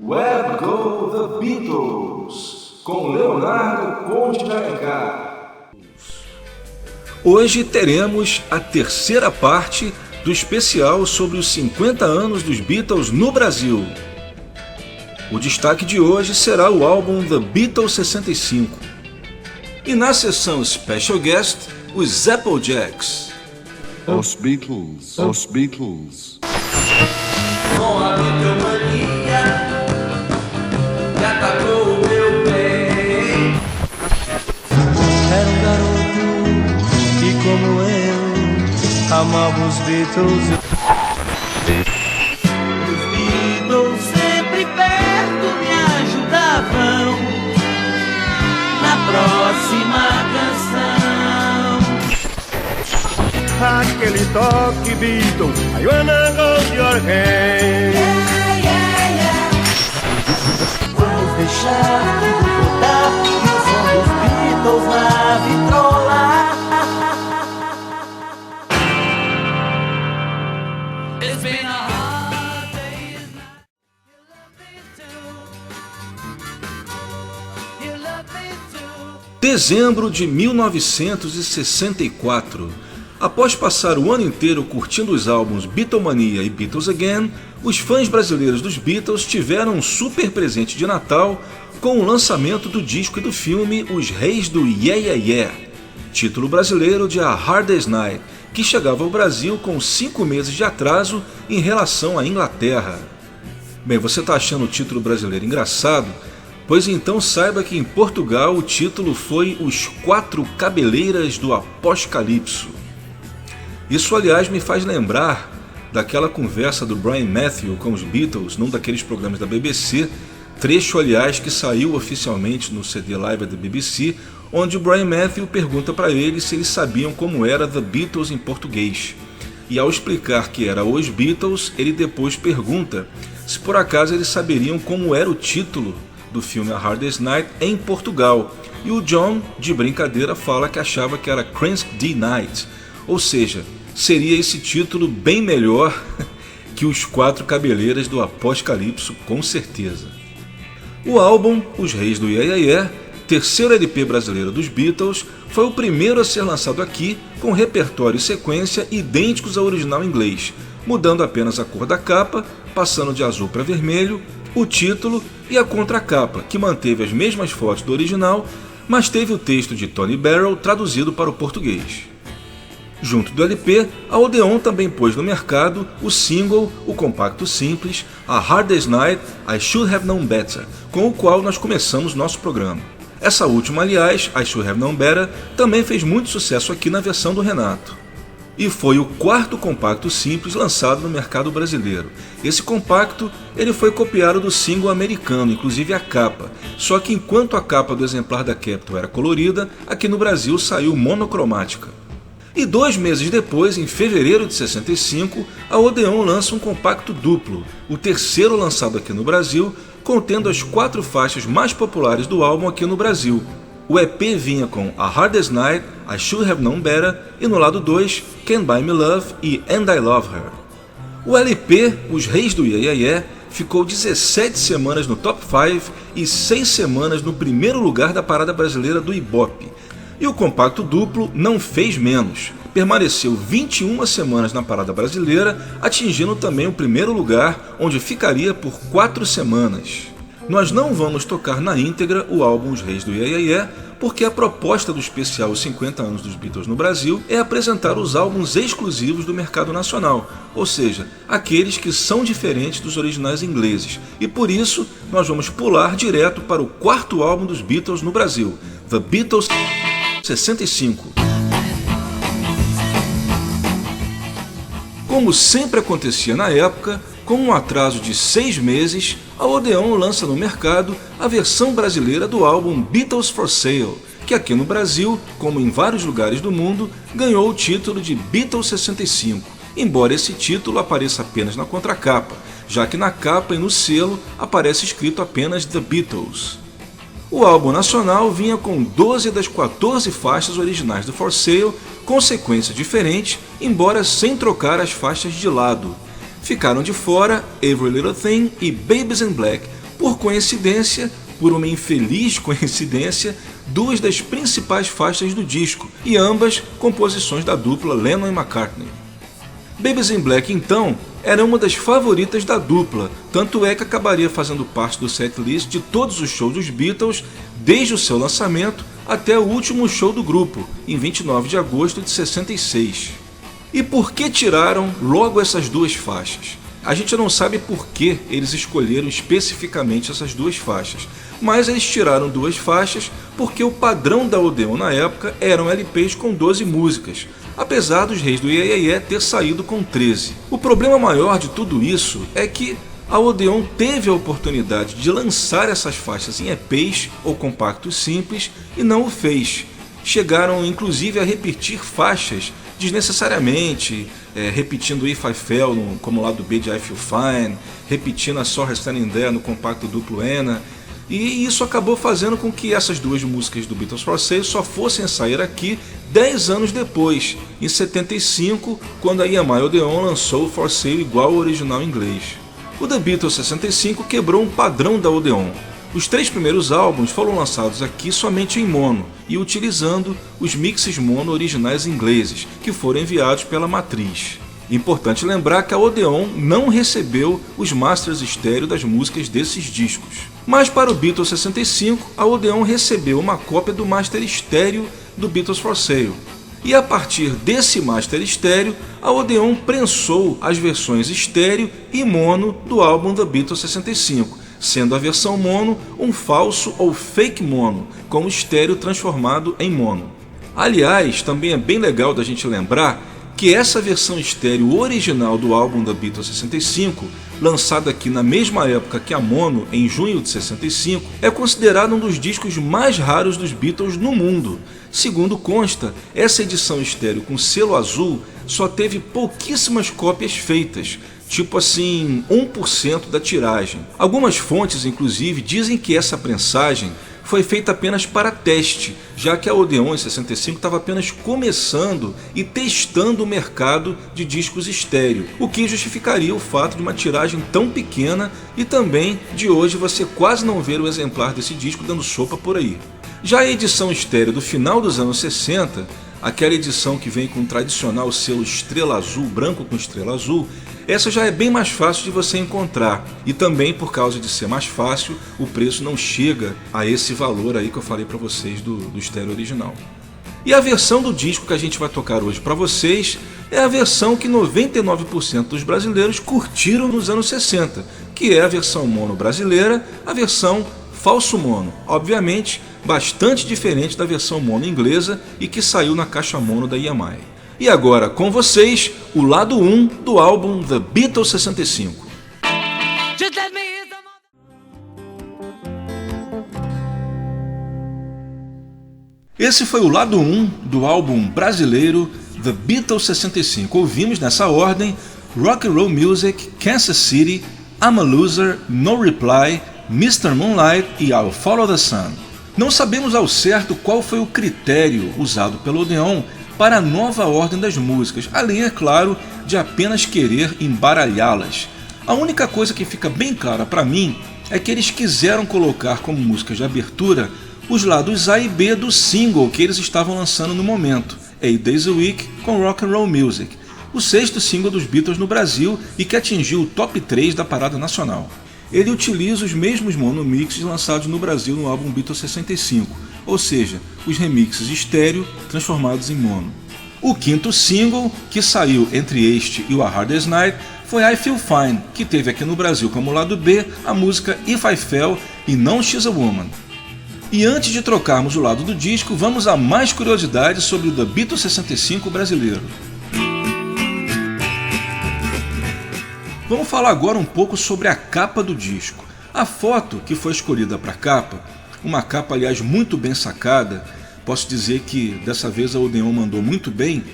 Where Go The Beatles, com Leonardo Conde de Alencar. Hoje teremos a terceira parte do especial sobre os 50 anos dos Beatles no Brasil. O destaque de hoje será o álbum The Beatles 65. E na sessão Special Guest, os Applejacks. Os Beatles, os Beatles. Com a bitomania que atacou o meu bem. Era um garoto que, como eu, amava os Beatles. Os Beatles sempre perto me ajudavam na próxima canção. Aquele toque Beatles, I wanna hold your hand. Vamos deixar tudo rodar e o som dos Beatles na vitrola. It's been a hard day's night. You love me too. You love me too. Dezembro de 1964. Após passar o ano inteiro curtindo os álbuns Beatlemania e Beatles Again, os fãs brasileiros dos Beatles tiveram um super presente de Natal com o lançamento do disco e do filme Os Reis do Yeah Yeah Yeah, título brasileiro de A Hard Day's Night, que chegava ao Brasil com 5 meses de atraso em relação à Inglaterra. Bem, você está achando o título brasileiro engraçado? Pois então saiba que em Portugal o título foi Os Quatro Cabeleiras do Apocalipso. Isso, aliás, me faz lembrar daquela conversa do Brian Matthew com os Beatles num daqueles programas da BBC, trecho, aliás, que saiu oficialmente no CD Live da BBC, onde o Brian Matthew pergunta para eles se eles sabiam como era The Beatles em português. E ao explicar que era Os Beatles, ele depois pergunta se por acaso eles saberiam como era o título do filme A Hard Day's Night em Portugal. E o John, de brincadeira, fala que achava que era Cranston D. Night, ou seja, seria esse título bem melhor que Os Quatro Cabeleiras do Apocalipse, com certeza. O álbum Os Reis do Yeah Yeah Yeah, terceiro LP brasileiro dos Beatles, foi o primeiro a ser lançado aqui com repertório e sequência idênticos ao original inglês, mudando apenas a cor da capa, passando de azul para vermelho, o título e a contracapa, que manteve as mesmas fotos do original, mas teve o texto de Tony Barrow traduzido para o português. Junto do LP, a Odeon também pôs no mercado o single, o compacto simples, A Hard Day's Night, I Should Have Known Better, com o qual nós começamos nosso programa. Essa última, aliás, I Should Have Known Better, também fez muito sucesso aqui na versão do Renato. E foi o quarto compacto simples lançado no mercado brasileiro. Esse compacto ele foi copiado do single americano, inclusive a capa, só que enquanto a capa do exemplar da Capitol era colorida, aqui no Brasil saiu monocromática. E 2 meses depois, em fevereiro de 65, a Odeon lança um compacto duplo, o terceiro lançado aqui no Brasil, contendo as 4 faixas mais populares do álbum aqui no Brasil. O EP vinha com A Hard Day's Night, I Should Have Known Better e no lado 2, Can't Buy Me Love e And I Love Her. O LP, Os Reis do Yeah Yeah Yeah, ficou 17 semanas no Top 5 e 6 semanas no primeiro lugar da parada brasileira do Ibope. E o compacto duplo não fez menos, permaneceu 21 semanas na parada brasileira, atingindo também o primeiro lugar, onde ficaria por 4 semanas. Nós não vamos tocar na íntegra o álbum Os Reis do Yeah Yeah Yeah, porque a proposta do especial Os 50 anos dos Beatles no Brasil é apresentar os álbuns exclusivos do mercado nacional, ou seja, aqueles que são diferentes dos originais ingleses, e por isso nós vamos pular direto para o quarto álbum dos Beatles no Brasil, The Beatles 65. Como sempre acontecia na época, com um atraso de 6 meses, a Odeon lança no mercado a versão brasileira do álbum Beatles for Sale, que aqui no Brasil, como em vários lugares do mundo, ganhou o título de Beatles 65, embora esse título apareça apenas na contracapa, já que na capa e no selo aparece escrito apenas The Beatles. O álbum nacional vinha com 12 das 14 faixas originais do For Sale, com sequências diferentes, embora sem trocar as faixas de lado. Ficaram de fora Every Little Thing e Babies in Black, Por coincidência, por uma infeliz coincidência, duas das principais faixas do disco, e ambas composições da dupla Lennon e McCartney. Babies in Black, então, era uma das favoritas da dupla, tanto é que acabaria fazendo parte do setlist de todos os shows dos Beatles, desde o seu lançamento até o último show do grupo, em 29 de agosto de 66. E por que tiraram logo essas duas faixas? A gente não sabe por que eles escolheram especificamente essas duas faixas, mas eles tiraram duas faixas porque o padrão da Odeon na época eram LPs com 12 músicas, apesar dos Reis do Iê Iê Iê ter saído com 13. O problema maior de tudo isso é que a Odeon teve a oportunidade de lançar essas faixas em EPs ou compactos simples e não o fez. Chegaram inclusive a repetir faixas desnecessariamente, repetindo If I Fell como lado B de I Feel Fine, repetindo a Saw Her Standing There no compacto duplo Ena, e isso acabou fazendo com que essas duas músicas do Beatles for Sale só fossem sair aqui 10 anos depois, em 75, quando a EMI Odeon lançou o For Sale igual ao original em inglês. O The Beatles 65 quebrou um padrão da Odeon. Os 3 primeiros álbuns foram lançados aqui somente em mono e utilizando os mixes mono originais ingleses, que foram enviados pela matriz. Importante lembrar que a Odeon não recebeu os masters estéreo das músicas desses discos. Mas para o Beatles 65, a Odeon recebeu uma cópia do master estéreo do Beatles for Sale. E a partir desse master estéreo, a Odeon prensou as versões estéreo e mono do álbum The Beatles 65, sendo a versão mono um falso ou fake mono, com o estéreo transformado em mono. Aliás, também é bem legal da gente lembrar que essa versão estéreo original do álbum The Beatles 65, lançada aqui na mesma época que a mono, em junho de 65, é considerado um dos discos mais raros dos Beatles no mundo. Segundo consta, essa edição estéreo com selo azul só teve pouquíssimas cópias feitas, tipo assim, 1% da tiragem. Algumas fontes, inclusive, dizem que essa prensagem foi feita apenas para teste, já que a Odeon em 65 estava apenas começando e testando o mercado de discos estéreo, o que justificaria o fato de uma tiragem tão pequena e também de hoje você quase não ver o exemplar desse disco dando sopa por aí. Já a edição estéreo do final dos anos 60, aquela edição que vem com o tradicional selo estrela azul, branco com estrela azul, essa já é bem mais fácil de você encontrar, e também por causa de ser mais fácil, o preço não chega a esse valor aí que eu falei para vocês do estéreo original. E a versão do disco que a gente vai tocar hoje para vocês é a versão que 99% dos brasileiros curtiram nos anos 60, que é a versão mono brasileira, a versão falso mono, obviamente bastante diferente da versão mono inglesa e que saiu na caixa mono da EMI. E agora com vocês, o lado 1 do álbum The Beatles 65. Esse foi o lado 1 do álbum brasileiro The Beatles 65. Ouvimos nessa ordem Rock and Roll Music, Kansas City, I'm a Loser, No Reply, Mr. Moonlight e I'll Follow the Sun. Não sabemos ao certo qual foi o critério usado pelo Odeon para a nova ordem das músicas, além, é claro, de apenas querer embaralhá-las. A única coisa que fica bem clara para mim é que eles quiseram colocar como músicas de abertura os lados A e B do single que eles estavam lançando no momento, 8 Days a Week com Rock and Roll Music, o 6º single dos Beatles no Brasil e que atingiu o top 3 da parada nacional. Ele utiliza os mesmos monomixes lançados no Brasil no álbum Beatles 65, ou seja, os remixes estéreo transformados em mono. O 5º single, que saiu entre este e o A Hard Day's Night, foi I Feel Fine, que teve aqui no Brasil como lado B a música If I Fell e não She's a Woman. E antes de trocarmos o lado do disco, vamos a mais curiosidades sobre o The Beatles 65 brasileiro. Vamos falar agora um pouco sobre a capa do disco. A foto que foi escolhida para a capa, uma capa aliás muito bem sacada, posso dizer que dessa vez a Odeon mandou muito bem,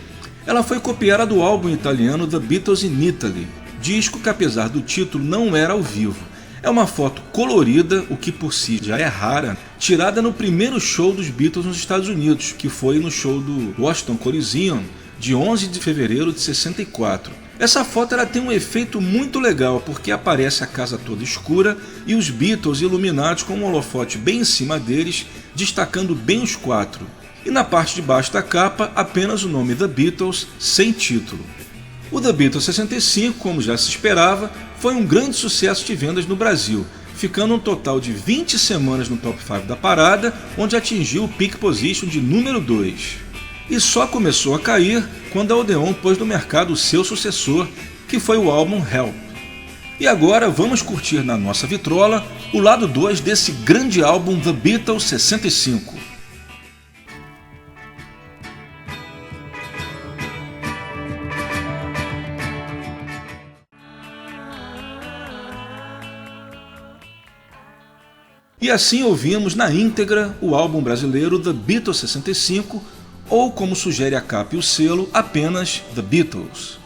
ela foi copiada do álbum italiano The Beatles in Italy, disco que apesar do título não era ao vivo. É uma foto colorida, o que por si já é rara, tirada no primeiro show dos Beatles nos Estados Unidos, que foi no show do Washington Coliseum, de 11 de fevereiro de 64. Essa foto ela tem um efeito muito legal, porque aparece a casa toda escura e os Beatles iluminados com um holofote bem em cima deles, destacando bem os quatro. E na parte de baixo da capa, apenas o nome The Beatles, sem título. O The Beatles 65, como já se esperava, foi um grande sucesso de vendas no Brasil, ficando um total de 20 semanas no top 5 da parada, onde atingiu o peak position de número 2. E só começou a cair quando a Odeon pôs no mercado o seu sucessor, que foi o álbum Help. E agora vamos curtir na nossa vitrola o lado 2 desse grande álbum The Beatles 65. E assim ouvimos na íntegra o álbum brasileiro The Beatles 65, ou como sugere a capa e o selo, apenas The Beatles.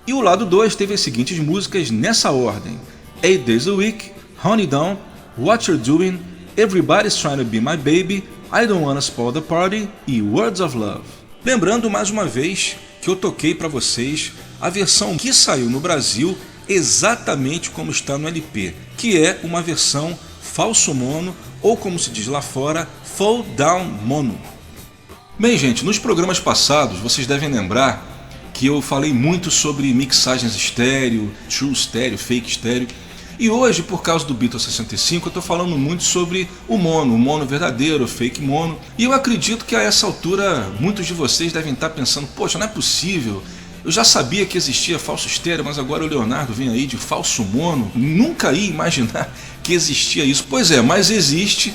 E o lado 2 teve as seguintes músicas nessa ordem: 8 Days a Week, Honey Don't, What You're Doing, Everybody's Trying to Be My Baby, I Don't Wanna Spoil the Party e Words of Love. Lembrando mais uma vez que eu toquei para vocês a versão que saiu no Brasil exatamente como está no LP, que é uma versão falso mono, ou como se diz lá fora, fall down mono. Bem, gente, nos programas passados vocês devem lembrar que eu falei muito sobre mixagens estéreo, true estéreo, fake estéreo, e hoje, por causa do Beatles 65, eu estou falando muito sobre o mono verdadeiro, o fake mono, e eu acredito que a essa altura muitos de vocês devem estar pensando: poxa, não é possível, eu já sabia que existia falso estéreo, mas agora o Leonardo vem aí de falso mono, nunca ia imaginar que existia isso. Pois é, mas existe.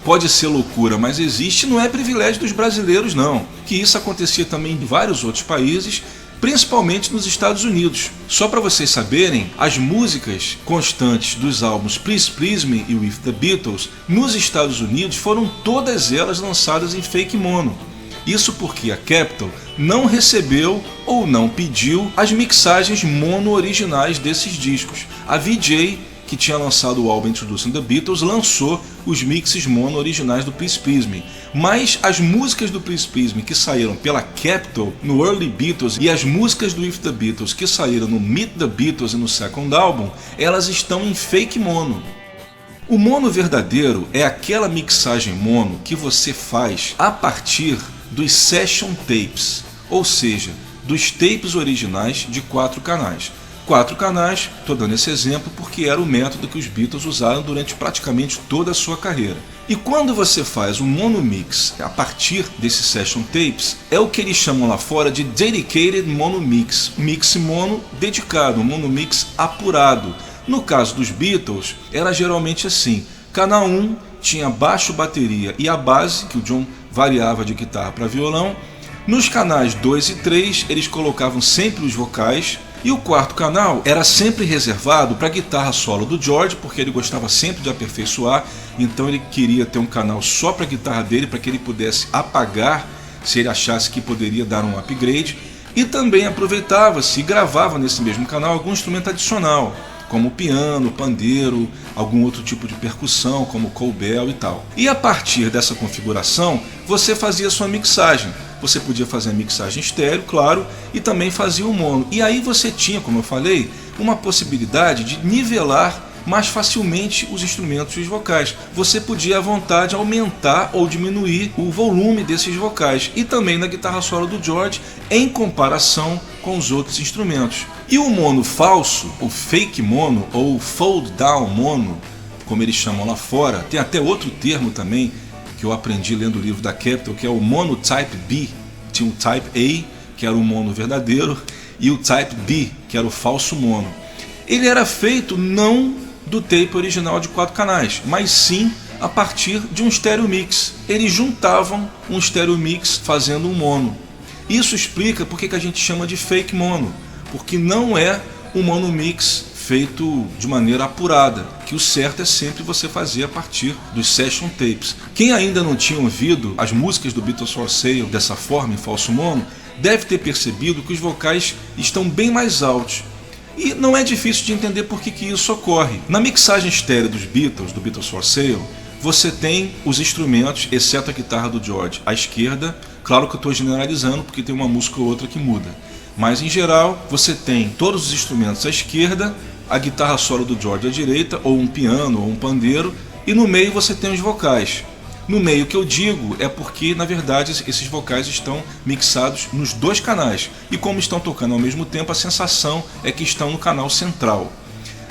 Pode ser loucura, mas existe, não é privilégio dos brasileiros não, que isso acontecia também em vários outros países, principalmente nos Estados Unidos. Só para vocês saberem, as músicas constantes dos álbuns Please Please Me e With The Beatles nos Estados Unidos foram todas elas lançadas em fake mono. Isso porque a Capitol não recebeu ou não pediu as mixagens mono originais desses discos. A Vee-Jay, que tinha lançado o álbum Introducing the Beatles, lançou os mixes mono originais do Please Please Me. Mas as músicas do Please Please Me que saíram pela Capitol no Early Beatles e as músicas do With the Beatles que saíram no Meet the Beatles e no Second Album, elas estão em fake mono. O mono verdadeiro é aquela mixagem mono que você faz a partir dos session tapes, ou seja, dos tapes originais de 4 canais. 4 canais, estou dando esse exemplo porque era o método que os Beatles usaram durante praticamente toda a sua carreira. E quando você faz um mono mix a partir desses session tapes, é o que eles chamam lá fora de dedicated mono mix, mix mono dedicado, um mono mix apurado. No caso dos Beatles, era geralmente assim: canal 1 tinha baixo, bateria e a base, que o John variava de guitarra para violão. Nos canais 2 e 3 eles colocavam sempre os vocais, e o quarto canal era sempre reservado para a guitarra solo do George, porque ele gostava sempre de aperfeiçoar, então ele queria ter um canal só para a guitarra dele, para que ele pudesse apagar se ele achasse que poderia dar um upgrade, e também aproveitava-se e gravava nesse mesmo canal algum instrumento adicional, como piano, pandeiro, algum outro tipo de percussão, como cowbell e tal. E a partir dessa configuração, você fazia sua mixagem. Você podia fazer a mixagem estéreo, claro, e também fazia o mono. E aí você tinha, como eu falei, uma possibilidade de nivelar mais facilmente os instrumentos e os vocais. Você podia à vontade aumentar ou diminuir o volume desses vocais, e também na guitarra solo do George, em comparação com os outros instrumentos. E o mono falso, o fake mono ou fold down mono, como eles chamam lá fora, tem até outro termo também que eu aprendi lendo o livro da Capitol, que é o mono type B. Tinha o type A, que era o mono verdadeiro, e o type B, que era o falso mono. Ele era feito não do tape original de 4 canais, mas sim a partir de um stereo mix. Eles juntavam um stereo mix fazendo um mono. Isso explica porque que a gente chama de fake mono, porque não é um mono mix feito de maneira apurada, que o certo é sempre você fazer a partir dos session tapes. Quem ainda não tinha ouvido as músicas do Beatles for Sale dessa forma, em falso mono, deve ter percebido que os vocais estão bem mais altos. E não é difícil de entender por que isso ocorre. Na mixagem estéreo dos Beatles, do Beatles for Sale, você tem os instrumentos, exceto a guitarra do George, à esquerda. Claro que eu estou generalizando porque tem uma música ou outra que muda. Mas em geral você tem todos os instrumentos à esquerda, a guitarra solo do George à direita, ou um piano ou um pandeiro, e no meio você tem os vocais. No meio que eu digo é porque, na verdade, esses vocais estão mixados nos dois canais, e como estão tocando ao mesmo tempo, a sensação é que estão no canal central.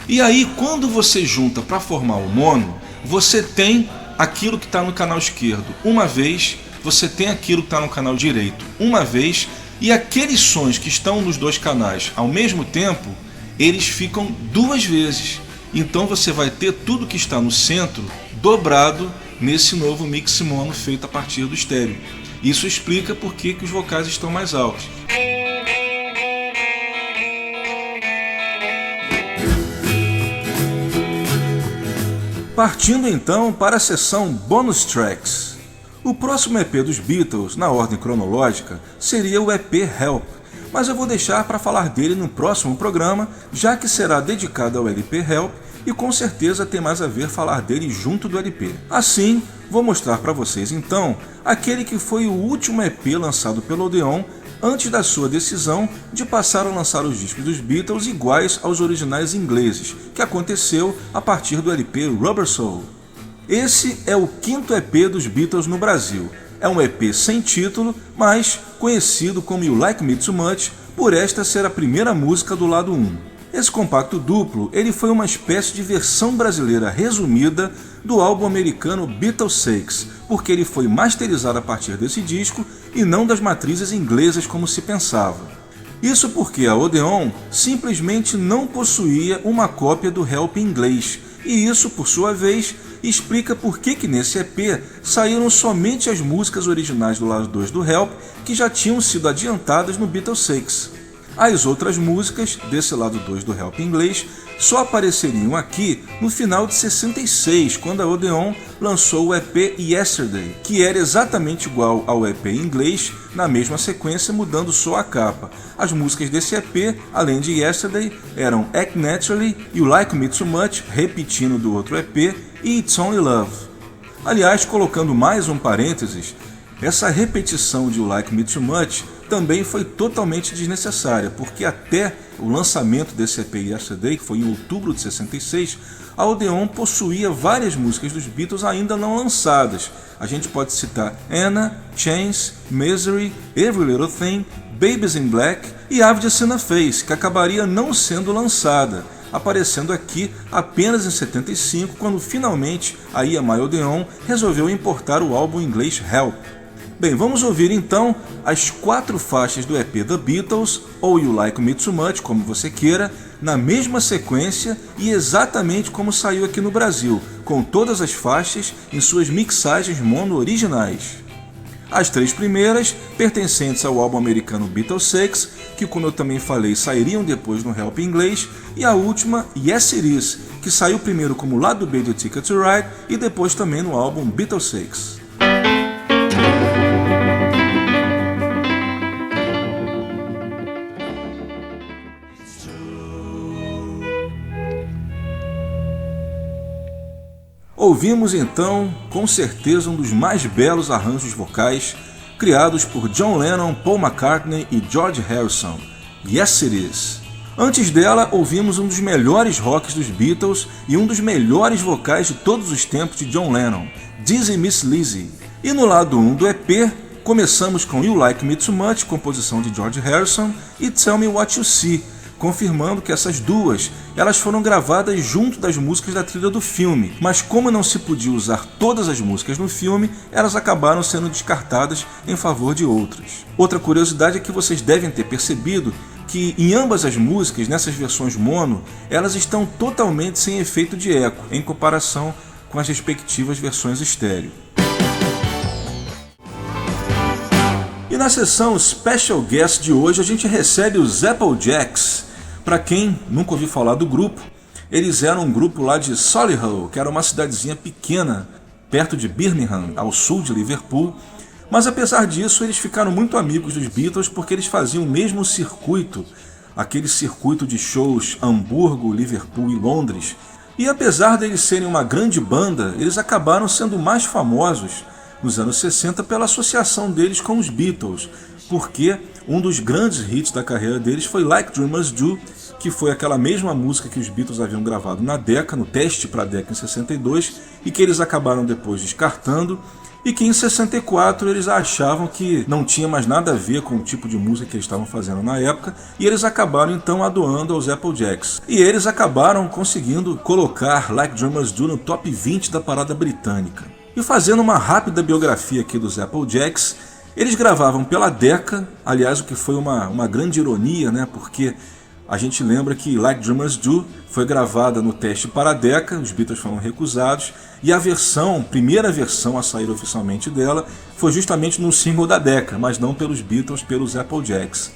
E aí, quando você junta para formar o mono, você tem aquilo que está no canal esquerdo uma vez, você tem aquilo que está no canal direito uma vez, e aqueles sons que estão nos dois canais ao mesmo tempo, eles ficam duas vezes. Então você vai ter tudo que está no centro dobrado nesse novo mix mono feito a partir do estéreo. Isso explica por que os vocais estão mais altos. Partindo então para a seção Bonus Tracks. O próximo EP dos Beatles, na ordem cronológica, seria o EP Help, mas eu vou deixar para falar dele no próximo programa, já que será dedicado ao LP Help e com certeza tem mais a ver falar dele junto do LP. Assim, vou mostrar para vocês então aquele que foi o último EP lançado pelo Odeon antes da sua decisão de passar a lançar os discos dos Beatles iguais aos originais ingleses, que aconteceu a partir do LP Rubber Soul. Esse é o quinto EP dos Beatles no Brasil. É um EP sem título, mas conhecido como You Like Me Too Much por esta ser a primeira música do lado 1. Esse compacto duplo ele foi uma espécie de versão brasileira resumida do álbum americano Beatles 6, porque ele foi masterizado a partir desse disco e não das matrizes inglesas como se pensava. Isso porque a Odeon simplesmente não possuía uma cópia do Help em inglês, e isso, por sua vez, explica por que nesse EP saíram somente as músicas originais do lado 2 do Help, que já tinham sido adiantadas no Beatles 6. As outras músicas desse lado 2 do Help em inglês só apareceriam aqui no final de 66, quando a Odeon lançou o EP Yesterday, que era exatamente igual ao EP em inglês, na mesma sequência, mudando só a capa. As músicas desse EP, além de Yesterday, eram Act Naturally, You Like Me Too Much, repetindo do outro EP, e It's Only Love. Aliás, colocando mais um parênteses, essa repetição de You Like Me Too Much também foi totalmente desnecessária, porque até o lançamento desse EP Yesterday, que foi em outubro de 66, a Odeon possuía várias músicas dos Beatles ainda não lançadas. A gente pode citar Anna, Chains, Misery, Every Little Thing, Babies in Black e I've Just Seen a Face, que acabaria não sendo lançada, aparecendo aqui apenas em 75, quando finalmente a EMI Odeon resolveu importar o álbum inglês Help. Bem, vamos ouvir então as 4 faixas do EP The Beatles, ou You Like Me Too Much, como você queira, na mesma sequência e exatamente como saiu aqui no Brasil, com todas as faixas em suas mixagens mono originais. As 3 primeiras, pertencentes ao álbum americano Beatles 6, que como eu também falei, sairiam depois no Help em inglês, e a última, Yes It Is, que saiu primeiro como lado B do Ticket to Ride e depois também no álbum Beatles 6. Ouvimos então, com certeza, um dos mais belos arranjos vocais criados por John Lennon, Paul McCartney e George Harrison, Yes It Is. Antes dela, ouvimos um dos melhores rocks dos Beatles e um dos melhores vocais de todos os tempos de John Lennon, Dizzy Miss Lizzy. E no lado 1 do EP, começamos com You Like Me Too Much, composição de George Harrison, e Tell Me What You See, confirmando que essas duas elas foram gravadas junto das músicas da trilha do filme, mas como não se podia usar todas as músicas no filme, elas acabaram sendo descartadas em favor de outras. Outra curiosidade é que vocês devem ter percebido que em ambas as músicas, nessas versões mono, elas estão totalmente sem efeito de eco, em comparação com as respectivas versões estéreo. E na sessão Special Guest de hoje a gente recebe os Applejacks. Para quem nunca ouviu falar do grupo, eles eram um grupo lá de Solihull, que era uma cidadezinha pequena, perto de Birmingham, ao sul de Liverpool. Mas apesar disso, eles ficaram muito amigos dos Beatles porque eles faziam o mesmo circuito, aquele circuito de shows Hamburgo, Liverpool e Londres. E apesar deles serem uma grande banda, eles acabaram sendo mais famosos nos anos 60 pela associação deles com os Beatles, porque um dos grandes hits da carreira deles foi Like Dreamers Do, que foi aquela mesma música que os Beatles haviam gravado na Decca, no teste para a Decca em 62, e que eles acabaram depois descartando, e que em 64 eles achavam que não tinha mais nada a ver com o tipo de música que eles estavam fazendo na época, e eles acabaram então a doando aos Applejacks. E eles acabaram conseguindo colocar Like Dreamers Do no top 20 da parada britânica. E fazendo uma rápida biografia aqui dos Applejacks, eles gravavam pela Decca, aliás, o que foi uma grande ironia, né? Porque a gente lembra que Like Dreamers Do foi gravada no teste para a Decca, os Beatles foram recusados, e a primeira versão a sair oficialmente dela, foi justamente no single da Decca, mas não pelos Beatles, pelos Applejacks.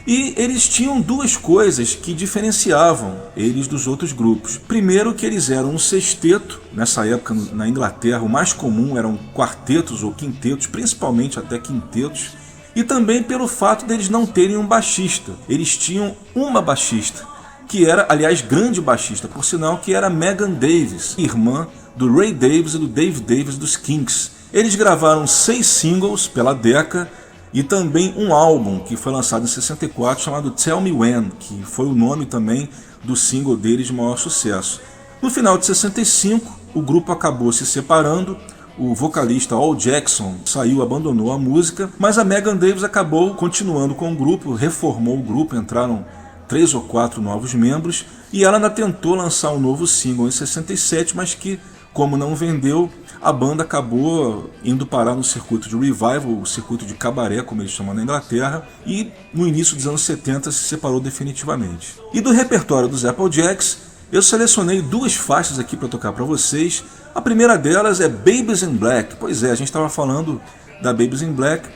E eles tinham duas coisas que diferenciavam eles dos outros grupos. Primeiro, que eles eram um sexteto. Nessa época, na Inglaterra, o mais comum eram quartetos ou quintetos, principalmente até quintetos. E também pelo fato deles não terem um baixista. Eles tinham uma baixista, que era, aliás, grande baixista, por sinal, que era Megan Davis, irmã do Ray Davis e do Dave Davis dos Kinks. Eles gravaram 6 singles pela Decca, e também um álbum que foi lançado em 64 chamado Tell Me When, que foi o nome também do single deles de maior sucesso. No final de 65, o grupo acabou se separando, o vocalista Al Jackson abandonou a música, mas a Megan Davis acabou continuando com o grupo, reformou o grupo, entraram 3 ou 4 novos membros, e ela ainda tentou lançar um novo single em 67, mas que, como não vendeu, a banda acabou indo parar no circuito de revival, o circuito de cabaré, como eles chamam na Inglaterra, e no início dos anos 70 se separou definitivamente. E do repertório dos Applejacks, eu selecionei 2 faixas aqui para tocar para vocês. A primeira delas é Babies in Black. Pois é, a gente estava falando da Babies in Black,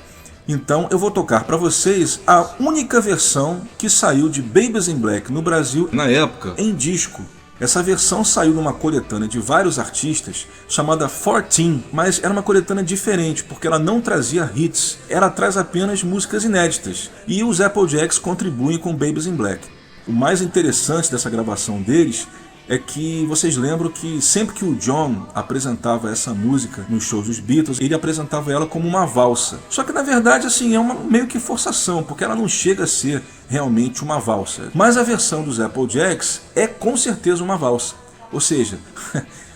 então eu vou tocar para vocês a única versão que saiu de Babies in Black no Brasil na época em disco. Essa versão saiu numa coletânea de vários artistas chamada 14, mas era uma coletânea diferente porque ela não trazia hits, ela traz apenas músicas inéditas, e os Applejacks contribuem com Babies in Black. O mais interessante dessa gravação deles é que vocês lembram que sempre que o John apresentava essa música nos shows dos Beatles, ele apresentava ela como uma valsa. Só que na verdade assim é uma meio que forçação, porque ela não chega a ser realmente uma valsa. Mas a versão dos Applejacks é com certeza uma valsa. Ou seja,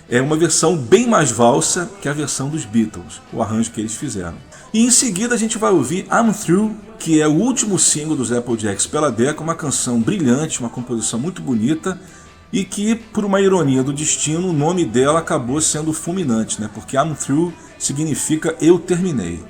é uma versão bem mais valsa que a versão dos Beatles, o arranjo que eles fizeram. E em seguida a gente vai ouvir I'm Through, que é o último single dos Applejacks pela Decca, uma canção brilhante, uma composição muito bonita, e que, por uma ironia do destino, o nome dela acabou sendo fulminante, né? Porque I'm Through significa eu terminei.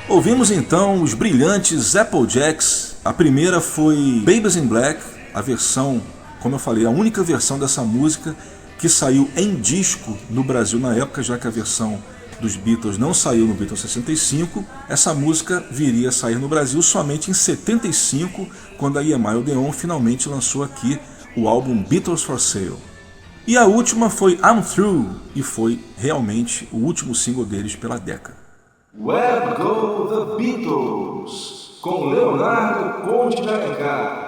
Ouvimos então os brilhantes Applejacks. A primeira foi Babies in Black, a versão, como eu falei, a única versão dessa música que saiu em disco no Brasil na época, já que a versão dos Beatles não saiu no Beatles 65. Essa música viria a sair no Brasil somente em 75, quando a EMI Odeon finalmente lançou aqui o álbum Beatles for Sale. E a última foi I'm Through, e foi realmente o último single deles pela Decca. Where Go the Beatles, com Leonardo Conde de Alencar.